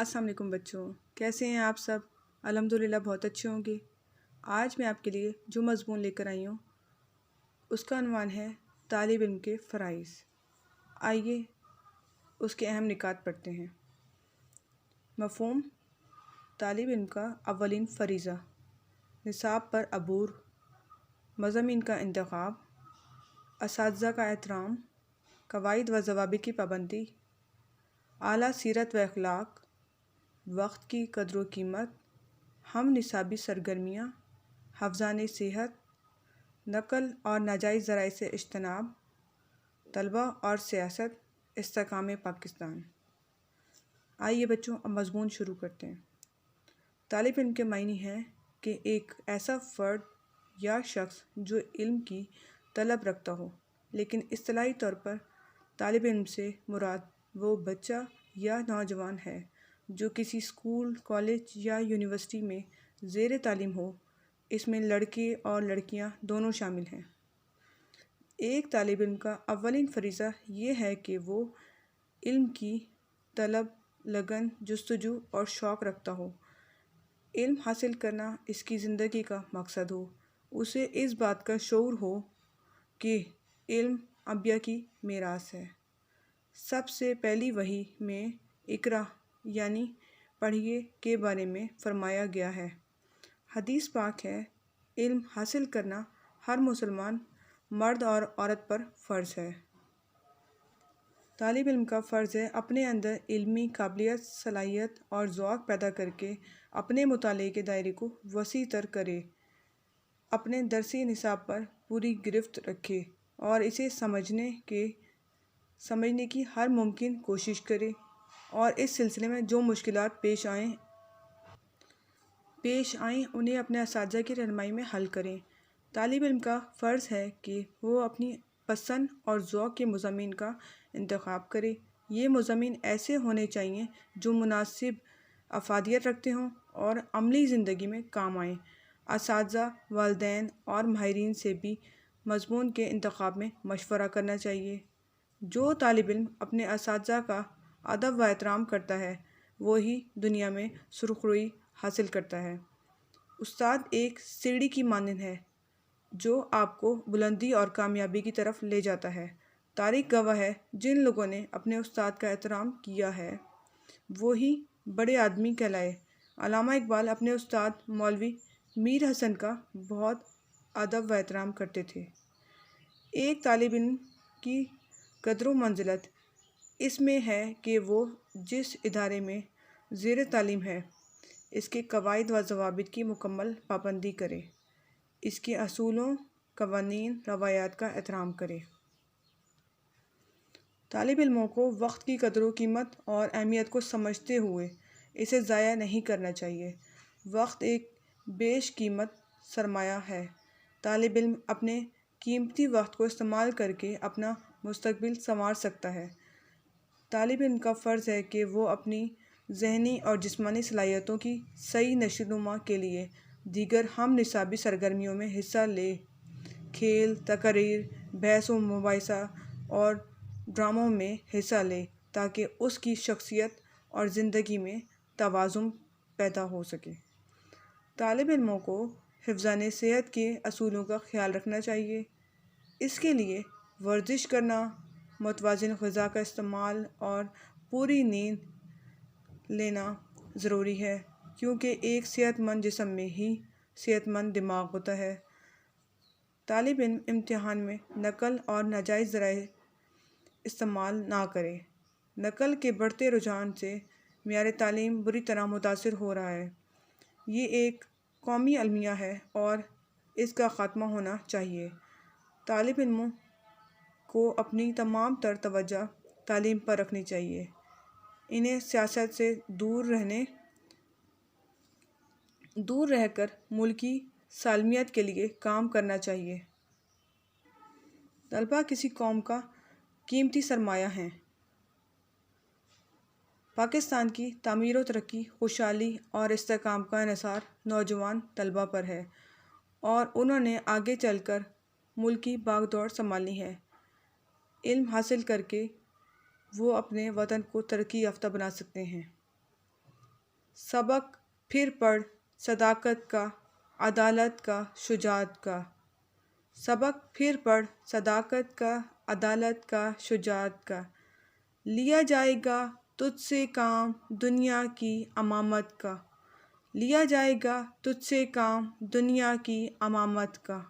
अस्सलाम वालेकुम बच्चों, कैसे हैं आप सब। अल्हम्दुलिल्लाह बहुत अच्छे होंगे। आज मैं आपके लिए जो मज़मून लेकर आई हूँ उसका अनवान है तालिब इल्म के फ़राइज़। आइए उसके अहम निकात पढ़ते हैं। मफ़हूम तालिब इल्म का अव्वलीन फ़रीज़ा, निसाब पर अबूर, मज़ामीन का इंतख़ाब, असातिज़ा का एहतराम, क़वाइद व ज़वाबित की पाबंदी, आला सीरत व अखलाक, वक्त की कदर व कीमत, हम निसाबी सरगर्मियाँ, हफ्ज़ान सेहत, नकल और नाजायज़ ज़राए से इज्तनाब, तलबा और सियासत, इस्तेकाम पाकिस्तान। आइए बच्चों अब मज़मून शुरू करते हैं। तालिब इल्म के मायने हैं कि एक ऐसा फ़र्द या शख्स जो इल्म की तलब रखता हो, लेकिन इस्तिलाही तौर पर तालिब इल्म से मुराद वो बच्चा या नौजवान है जो किसी स्कूल, कॉलेज या यूनिवर्सिटी में ज़ेर तालीम हो। इसमें लड़के और लड़कियां दोनों शामिल हैं। एक तालिब इल्म का अव्वलीन फ़रीज़ा ये है कि वो इल्म की तलब, लगन, जुस्तजू और शौक़ रखता हो। इल्म हासिल करना इसकी ज़िंदगी का मकसद हो। उसे इस बात का शऊर हो कि इल्म अंबिया की मीरास है। सबसे पहली वही में इक़रा यानी पढ़िए के बारे में फ़रमाया गया है। हदीस पाक है, इल्म हासिल करना हर मुसलमान मर्द और औरत पर फ़र्ज़ है। तालिब इल्म का फ़र्ज़ है अपने अंदर इल्मी काबिलियत, सलाहियत और ज़ौक़ पैदा करके अपने मुताले के दायरे को वसी तर करे, अपने दरसी निसाब पर पूरी गिरफ्त रखे और इसे समझने की हर मुमकिन कोशिश करे और इस सिलसिले में जो मुश्किलात पेश आएँ उन्हें अपने असातिज़ा की रहनुमाई में हल करें। तालिब इल्म का फ़र्ज़ है कि वो अपनी पसंद और ज़ौक़ के मज़ामीन का इंतख़ाब करे। ये मज़ामीन ऐसे होने चाहिए जो मुनासिब अफ़ादियत रखते हों और अमली ज़िंदगी में काम आएँ। असातिज़ा, वालिदैन और माहिरीन से भी मज़मून के इंतख़ाब में मशवरा करना चाहिए। जो तालिब इल्म अपने असातिज़ा का अदब व एहतराम करता है वो ही दुनिया में सुरख़रुई हासिल करता है। उस्ताद एक सीढ़ी की मानंद है जो आपको बुलंदी और कामयाबी की तरफ ले जाता है। तारीख़ गवाह है, जिन लोगों ने अपने उस्ताद का एहतराम किया है वो ही बड़े आदमी कहलाए। अल्लामा इक़बाल अपने उस्ताद मौलवी मीर हसन का बहुत अदब व एहतराम करते थे। एक तालिब इल्म की कदर व मंज़िलत इसमें है कि वो जिस इदारे में ज़ेर तालीम है इसके क़वाइद व ज़वाबित की मुकम्मल पाबंदी करे, इसके असूलों, क़वानीन, रवायात का एहतराम करे। तालिब इल्मों को वक्त की कदर व कीमत और अहमियत को समझते हुए इसे ज़ाया नहीं करना चाहिए। वक्त एक बेशकीमत सरमाया है। तालिब इल्म अपने कीमती वक्त को इस्तेमाल करके अपना मुस्तक़बिल संवार सकता है। तालिब इल्म का फ़र्ज़ है कि वो अपनी ज़हनी और जिस्मानी सलाहियतों की सही नशोनुमा के लिए दीगर हम निसाबी सरगर्मियों में हिस्सा ले। खेल, तक़रीर, बहस व मुबाहिसा और ड्रामों में हिस्सा ले ताकि उसकी शख्सियत और ज़िंदगी में तवाज़ुन पैदा हो सके। तालिब इल्मों को हिफ़्ज़ान सेहत के असूलों का ख़याल रखना चाहिए। इसके लिए वर्जिश करना, मुतवाज़िन ग़िज़ा का इस्तेमाल और पूरी नींद लेना ज़रूरी है, क्योंकि एक सेहतमंद जिस्म में ही सेहतमंद दिमाग होता है। तालिब इल्म इम्तिहान में नकल और नाजायज़ ज़राए इस्तेमाल ना करे। नकल के बढ़ते रुझान से मियार तालीम बुरी तरह मुतासिर हो रहा है। ये एक कौमी अलमिया है और इसका ख़ात्मा होना चाहिए। तालिब इल्मों को अपनी तमाम तर तवज्जो तालीम पर रखनी चाहिए। इन्हें सियासत से दूर रहकर मुल्की सालमियत के लिए काम करना चाहिए। तलबा किसी कौम का कीमती सरमाया हैं। पाकिस्तान की तामीर व तरक्की, खुशहाली और इस्तेहकाम का इन्हिसार नौजवान तलबा पर है और उन्होंने आगे चलकर मुल्क की बागडोर संभालनी है। इल्म हासिल करके वो अपने वतन को तरक्की याफ्ता बना सकते हैं। سبق پھر پڑھ صداقت کا، عدالت کا، شجاعت کا۔ سبق پھر پڑھ صداقت کا، عدالت کا، شجاعت کا۔ لیا جائے گا تجھ سے کام دنیا کی امامت کا، لیا جائے گا تجھ سے کام دنیا کی امامت کا۔